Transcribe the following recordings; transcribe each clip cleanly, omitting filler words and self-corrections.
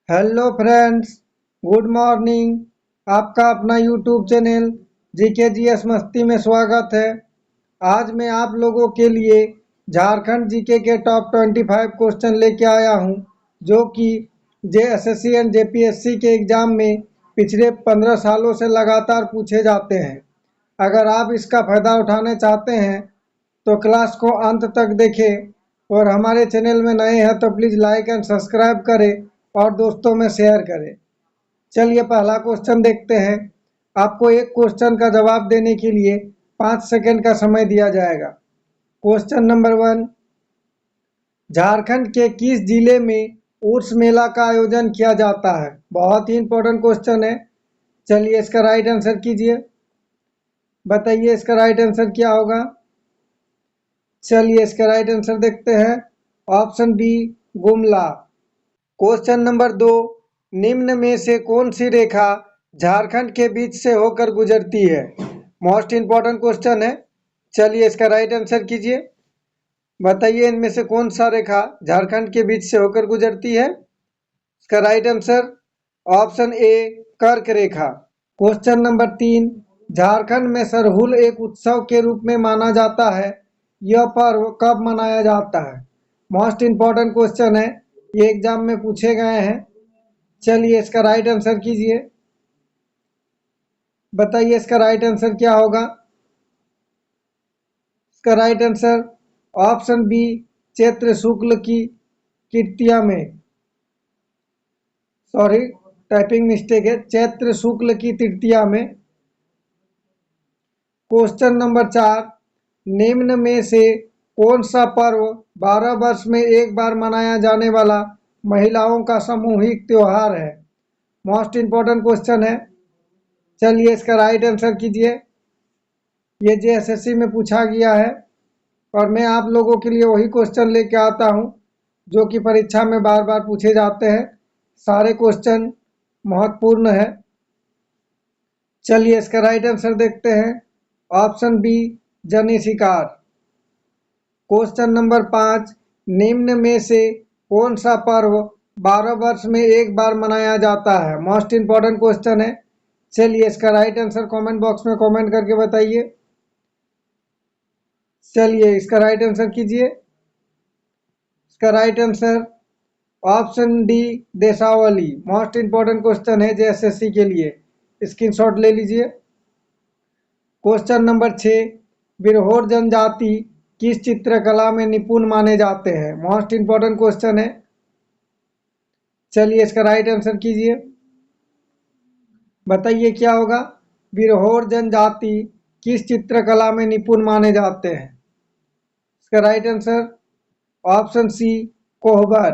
Hello friends, good morning. आपका अपना YouTube channel GK GS मस्ती में स्वागत है। आज मैं आप लोगों के लिए झारखंड जीके के टॉप 25 क्वेश्चन लेके आया हूं, जो कि जेएसएससी एंड जेपीएससी के एग्ज़ाम में पिछले 15 सालों से लगातार पूछे जाते हैं। अगर आप इसका फ़ायदा उठाना चाहते हैं तो क्लास को अंत तक देखें और हमारे चैनल में नए हैं तो प्लीज़ लाइक एंड सब्सक्राइब करें और दोस्तों में शेयर करें। चलिए पहला क्वेश्चन देखते हैं। आपको एक क्वेश्चन का जवाब देने के लिए 5 सेकंड का समय दिया जाएगा। क्वेश्चन नंबर 1, झारखंड के किस जिले में उर्स मेला का आयोजन किया जाता है? बहुत ही इंपॉर्टेंट क्वेश्चन है। चलिए इसका राइट आंसर कीजिए। बताइए इसका राइट आंसर क्या होगा। चलिए इसका राइट आंसर देखते हैं। Option B, Gumla. Question number 2, निम्न में से कौन सी रेखा झारखंड के बीच से होकर गुजरती है? मोस्ट इंपॉर्टेंट क्वेश्चन है। चलिए इसका राइट आंसर कीजिए। बताइए इनमें से कौन सा रेखा झारखंड के बीच से होकर गुजरती है? इसका राइट आंसर ऑप्शन ए, कर्क रेखा। क्वेश्चन नंबर 3, झारखंड में सरहुल एक उत्सव के रूप में माना जाता है। यह पर्व कब मनाया जाता है? मोस्ट इंपॉर्टेंट क्वेश्चन है, ये एग्जाम में पूछे गए हैं। चलिए इसका राइट आंसर कीजिए। बताइए इसका राइट आंसर क्या होगा। इसका right answer option B, Chaitra शुक्ल की तृतीया में। सॉरी, टाइपिंग मिस्टेक है, चैत्र शुक्ल की तृतीया में। क्वेश्चन नंबर 4, निम्न में से कौन सा पर्व 12 वर्ष में एक बार मनाया जाने वाला महिलाओं का सामूहिक त्योहार है? मोस्ट इंपॉर्टेंट क्वेश्चन है। चलिए इसका राइट आंसर कीजिए। ये जेएसएससी में पूछा गया है और मैं आप लोगों के लिए वही क्वेश्चन लेके आता हूँ जो कि परीक्षा में बार बार पूछे जाते हैं। सारे क्वेश्चन महत्वपूर्ण है। चलिए इसका राइट आंसर देखते हैं। ऑप्शन बी, जनी शिकार। क्वेश्चन नंबर 5, निम्न में से कौन सा पर्व 12 वर्ष में एक बार मनाया जाता है? मोस्ट इंपॉर्टेंट क्वेश्चन है। चलिए इसका राइट आंसर कमेंट बॉक्स में कमेंट करके बताइए। चलिए इसका राइट आंसर कीजिए। इसका राइट आंसर ऑप्शन डी, देशावली। मोस्ट इंपॉर्टेंट क्वेश्चन है जेएसएससी के लिए, स्क्रीनशॉट ले लीजिए। क्वेश्चन नंबर 6, बिरहोर जनजाति किस चित्रकला में निपुण माने जाते हैं? मोस्ट इंपॉर्टेंट क्वेश्चन है। चलिए इसका राइट आंसर कीजिए। बताइए क्या होगा। बिरहोर जनजाति किस चित्रकला में निपुण माने जाते हैं? इसका राइट आंसर ऑप्शन सी, कोहबर।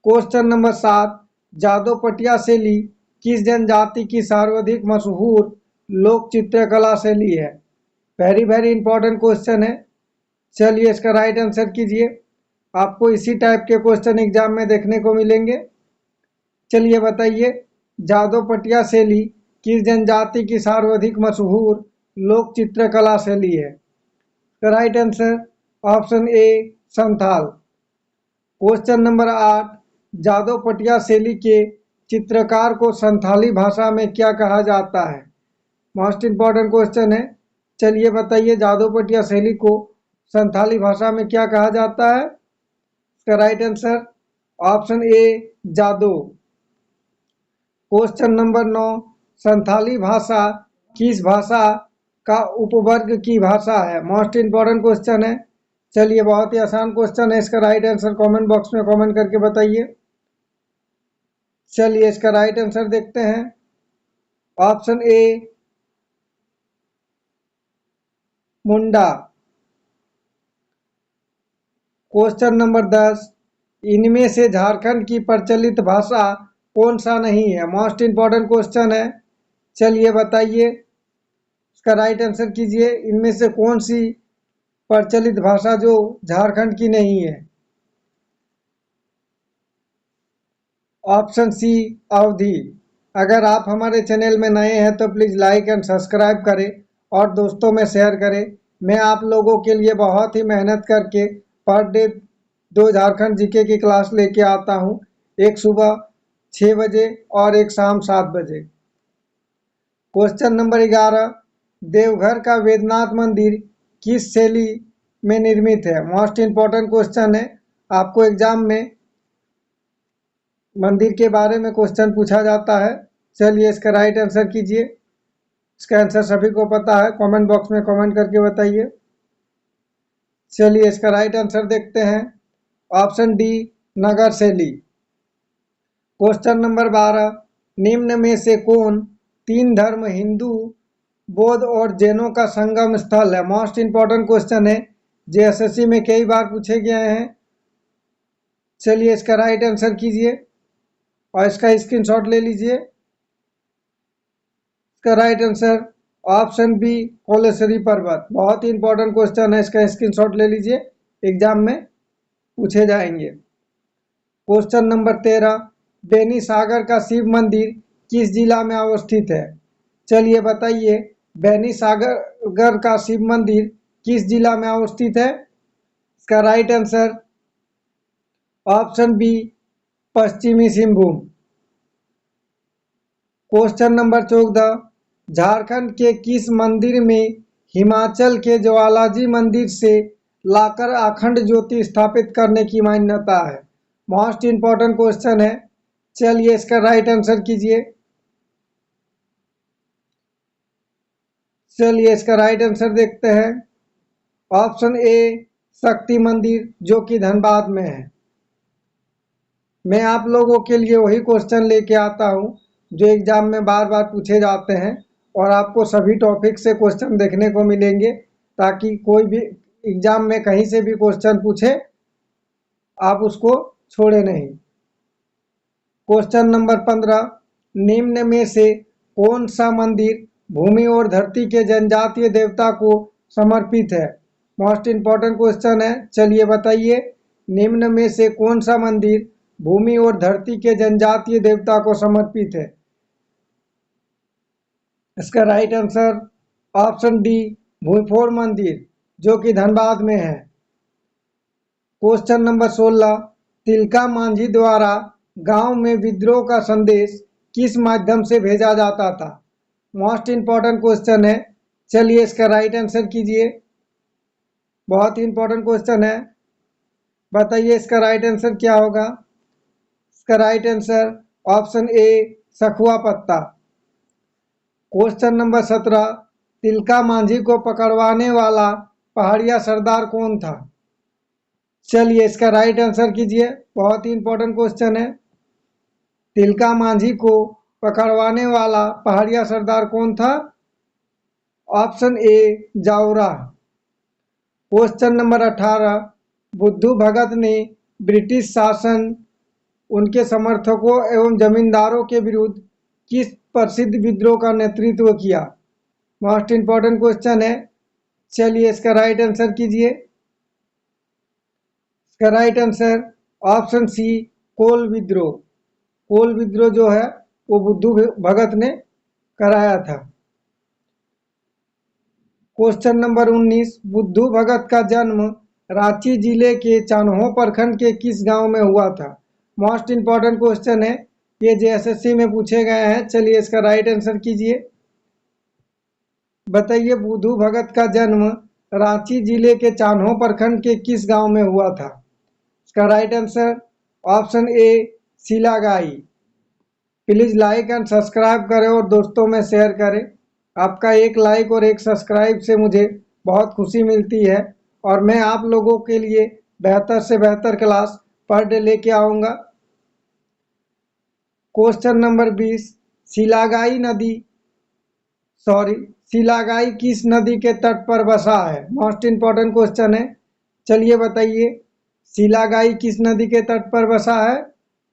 क्वेश्चन नंबर 7, जादव पटिया शैली किस जनजाति की सर्वाधिक मशहूर लोक चित्रकला शैली है? वेरी वेरी इंपॉर्टेंट क्वेश्चन है। चलिए इसका राइट आंसर कीजिए। आपको इसी टाइप के क्वेश्चन एग्जाम में देखने को मिलेंगे। चलिए बताइए, जादव पटिया शैली किस जनजाति की सर्वाधिक मशहूर लोक चित्रकला शैली है? Right answer option A, Santhal. Question number 8, Jadopatia शैली के चित्रकार को संथाली भाषा में क्या कहा जाता है? मोस्ट इंपॉर्टेंट क्वेश्चन है। चलिए बताइए, जादव पटिया शैली को संथाली भाषा में क्या कहा जाता है? इसका राइट आंसर ऑप्शन ए, जादो। क्वेश्चन नंबर 9, संथाली भाषा किस भाषा का उपवर्ग की भाषा है? मोस्ट इंपॉर्टेंट क्वेश्चन है। चलिए बहुत ही आसान क्वेश्चन है, इसका राइट आंसर कमेंट बॉक्स में कमेंट करके बताइए। चलिए इसका राइट आंसर देखते हैं। Option A, Munda. Question number 10, इनमें से झारखंड की प्रचलित भाषा कौन सा नहीं है? मोस्ट इंपॉर्टेंट क्वेश्चन है। चलिए बताइए, इसका राइट आंसर कीजिए। इनमें से कौन सी प्रचलित भाषा जो झारखंड की नहीं है? ऑप्शन सी, अवधी। अगर आप हमारे चैनल में नए हैं तो प्लीज़ लाइक एंड सब्सक्राइब करें और दोस्तों में शेयर करें। मैं आप लोगों के लिए बहुत ही मेहनत करके पर डे 2 झारखंड जीके की क्लास लेके आता हूं। एक सुबह 6 बजे और एक शाम 7 बजे। क्वेश्चन नंबर 11, देवघर का वैद्यनाथ मंदिर किस शैली में निर्मित है? मोस्ट इंपॉर्टेंट क्वेश्चन है, आपको एग्जाम में मंदिर के बारे में क्वेश्चन पूछा जाता है। चलिए इसका राइट आंसर कीजिए। इसका आंसर सभी को पता है, कमेंट बॉक्स में कमेंट करके बताइए। चलिए इसका राइट आंसर देखते हैं, ऑप्शन डी नगर शैली। क्वेश्चन नंबर 12, निम्न में से कौन तीन धर्म हिंदू, बौद्ध और जैनों का संगम स्थल है? मोस्ट इंपॉर्टेंट क्वेश्चन है, जेएसएससी में कई बार पूछे गए हैं। चलिए इसका राइट आंसर कीजिए और इसका स्क्रीनशॉट ले लीजिए। इसका right answer option B Koleshwari पर्वत। बहुत ही इंपॉर्टेंट क्वेश्चन है, इसका स्क्रीनशॉट ले लीजिए, एग्जाम में पूछे जाएंगे। क्वेश्चन नंबर 13, बेनी सागर का शिव मंदिर किस जिला में अवस्थित है? चलिए बताइए, बेनी सागर का शिव मंदिर किस जिला में अवस्थित है? इसका राइट आंसर ऑप्शन बी पश्चिमी सिंहभूम। क्वेश्चन नंबर 14, झारखंड के किस मंदिर में हिमाचल के ज्वालाजी मंदिर से लाकर अखंड ज्योति स्थापित करने की मान्यता है? मोस्ट इंपॉर्टेंट क्वेश्चन है, चलिए इसका राइट आंसर कीजिए। चलिए इसका राइट आंसर देखते हैं, ऑप्शन ए शक्ति मंदिर, जो कि धनबाद में है। मैं आप लोगों के लिए वही क्वेश्चन लेके आता हूँ जो एग्जाम में बार बार पूछे जाते हैं, और आपको सभी टॉपिक से क्वेश्चन देखने को मिलेंगे, ताकि कोई भी एग्जाम में कहीं से भी क्वेश्चन पूछे आप उसको छोड़े नहीं। क्वेश्चन नंबर 15, निम्न में से कौन सा मंदिर भूमि और धरती के जनजातीय देवता को समर्पित है? मोस्ट इंपॉर्टेंट क्वेश्चन है, चलिए बताइए, निम्न में से कौन सा मंदिर भूमि और धरती के जनजातीय देवता को समर्पित है? इसका राइट आंसर ऑप्शन डी भूईफोड़ मंदिर, जो कि धनबाद में है। क्वेश्चन नंबर 16, तिलका मांझी द्वारा गांव में विद्रोह का संदेश किस माध्यम से भेजा जाता था? मोस्ट इंपॉर्टेंट क्वेश्चन है, चलिए इसका राइट आंसर कीजिए। बहुत ही इंपॉर्टेंट क्वेश्चन है, बताइए इसका राइट आंसर क्या होगा? इसका राइट आंसर ऑप्शन ए सखुआ पत्ता। क्वेश्चन नंबर 17, तिलका मांझी को पकड़वाने वाला पहाड़िया सरदार कौन था? चलिए इसका राइट आंसर कीजिए, बहुत ही इंपॉर्टेंट क्वेश्चन है। तिलका मांझी को पकड़वाने वाला पहाड़िया सरदार कौन था? Option A Jaora. Question number 18, बुद्धू भगत ने ब्रिटिश शासन, उनके समर्थकों एवं जमींदारों के विरुद्ध किस प्रसिद्ध विद्रोह का नेतृत्व किया? मोस्ट इंपॉर्टेंट क्वेश्चन है, चलिए इसका राइट आंसर कीजिए। इसका राइट आंसर ऑप्शन सी कोल विद्रोह। कोल विद्रोह जो है वो बुद्धू भगत ने कराया था। क्वेश्चन नंबर 19, बुद्धू भगत का जन्म रांची जिले के चान्हो प्रखंड के किस गांव में हुआ था? मोस्ट इंपॉर्टेंट क्वेश्चन है, ये जेएसएससी में पूछे गए हैं। चलिए इसका राइट आंसर कीजिए, बताइए बुद्धू भगत का जन्म रांची जिले के चान्हो प्रखंड के किस गांव में हुआ था? इसका right answer option A Silagai. Please like and subscribe करें और दोस्तों में शेयर करें। आपका एक लाइक और एक सब्सक्राइब से मुझे बहुत खुशी मिलती है, और मैं आप लोगों के लिए बेहतर से बेहतर क्लास पर डे लेके आऊँगा। क्वेश्चन नंबर 20, सिलागाई किस नदी के तट पर बसा है? मोस्ट इंपॉर्टेंट क्वेश्चन है, चलिए बताइए, सिलागाई किस नदी के तट पर बसा है?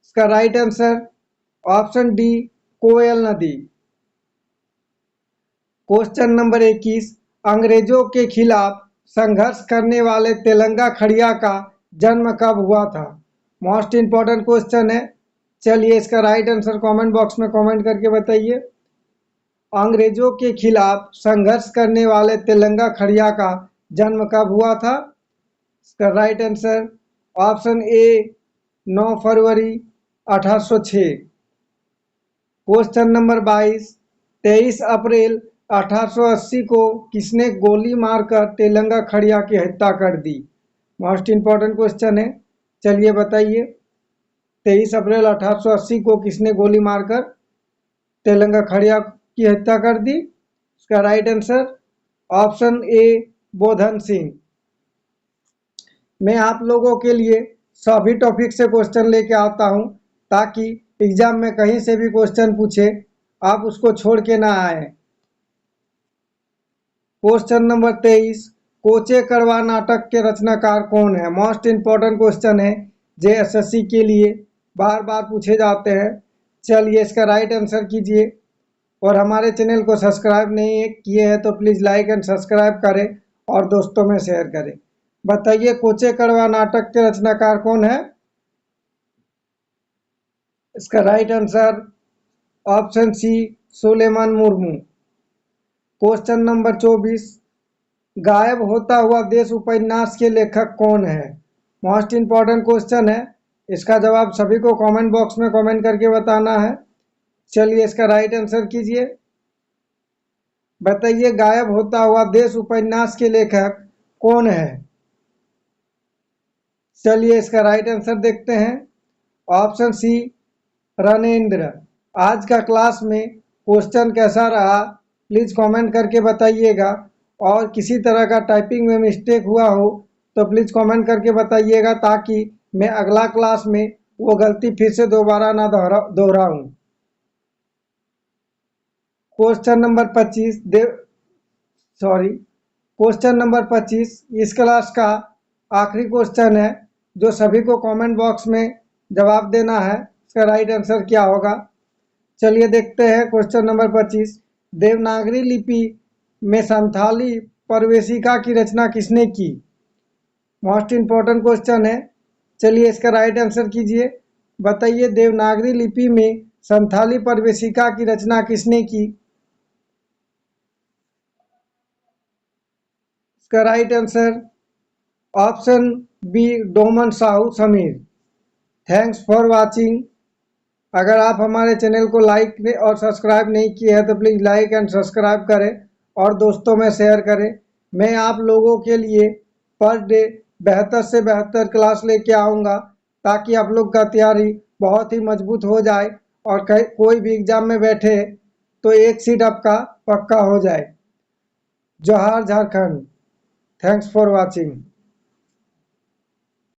इसका राइट आंसर ऑप्शन डी कोयल नदी। क्वेश्चन नंबर 21, अंग्रेजों के खिलाफ संघर्ष करने वाले तेलंगा खड़िया का जन्म कब हुआ था? मोस्ट इंपॉर्टेंट क्वेश्चन है, चलिए इसका राइट आंसर कमेंट बॉक्स में कमेंट करके बताइए। अंग्रेजों के खिलाफ संघर्ष करने वाले तेलंगा खड़िया का जन्म कब हुआ था? इसका राइट आंसर ऑप्शन ए 9 फरवरी 1806। क्वेश्चन नंबर 22, 23 अप्रैल 1880 को किसने गोली मारकर तेलंगा खड़िया की हत्या कर दी? मोस्ट इंपॉर्टेंट क्वेश्चन है, चलिए बताइए। 23 अप्रैल 1880 को किसने गोली मारकर तेलंगा खड़िया की हत्या कर दी? इसका राइट आंसर ऑप्शन ए बोधन सिंह। मैं आप लोगों के लिए सभी टॉपिक से क्वेश्चन लेके आता हूं ताकि एग्जाम में कहीं से भी क्वेश्चन पूछे आप उसको छोड़ के ना आए। क्वेश्चन नंबर 23, कोचे कड़वा नाटक के रचनाकार कौन है? मोस्ट इंपॉर्टेंट क्वेश्चन है, जेएसएससी के लिए बार बार पूछे जाते हैं। चलिए इसका राइट आंसर कीजिए, और हमारे चैनल को सब्सक्राइब नहीं किए हैं तो प्लीज़ लाइक एंड सब्सक्राइब करें और दोस्तों में शेयर करें। बताइए कोचे कड़वा नाटक के रचनाकार कौन है? इसका right answer option C Suleman Murmu. Question number 24, गायब होता हुआ देश उपन्यास के लेखक कौन है? मोस्ट इंपॉर्टेंट क्वेश्चन है, इसका जवाब सभी को कमेंट बॉक्स में कमेंट करके बताना है। चलिए इसका राइट आंसर कीजिए। बताइए गायब होता हुआ देश उपन्यास के लेखक कौन है? चलिए इसका राइट आंसर देखते हैं, ऑप्शन सी रणेंद्र। आज का क्लास में क्वेश्चन कैसा रहा प्लीज़ कमेंट करके बताइएगा, और किसी तरह का टाइपिंग में मिस्टेक हुआ हो तो प्लीज़ कमेंट करके बताइएगा ताकि मैं अगला क्लास में वो गलती फिर से दोबारा ना दोहराऊं। क्वेश्चन नंबर 25 क्वेश्चन नंबर 25 इस क्लास का आखिरी क्वेश्चन है जो सभी को कमेंट बॉक्स में जवाब देना है। इसका राइट आंसर क्या होगा? चलिए देखते हैं। क्वेश्चन नंबर 25, देवनागरी लिपि में संथाली प्रवेशिका की रचना किसने की? मोस्ट इंपॉर्टेंट क्वेश्चन है, चलिए इसका राइट आंसर कीजिए। बताइए देवनागरी लिपि में संथाली प्रवेशिका की रचना किसने की? इसका right answer option B Doman Sahu Samir. Thanks for watching. अगर आप हमारे चैनल को लाइक और सब्सक्राइब नहीं किए हैं तो प्लीज़ लाइक एंड सब्सक्राइब करें और दोस्तों में शेयर करें। मैं आप लोगों के लिए पर डे बेहतर से बेहतर क्लास लेके आऊँगा ताकि आप लोग का तैयारी बहुत ही मजबूत हो जाए और कोई भी एग्ज़ाम में बैठे तो एक सीट आपका पक्का हो जाए। जोहार झारखंड। Thanks for watching.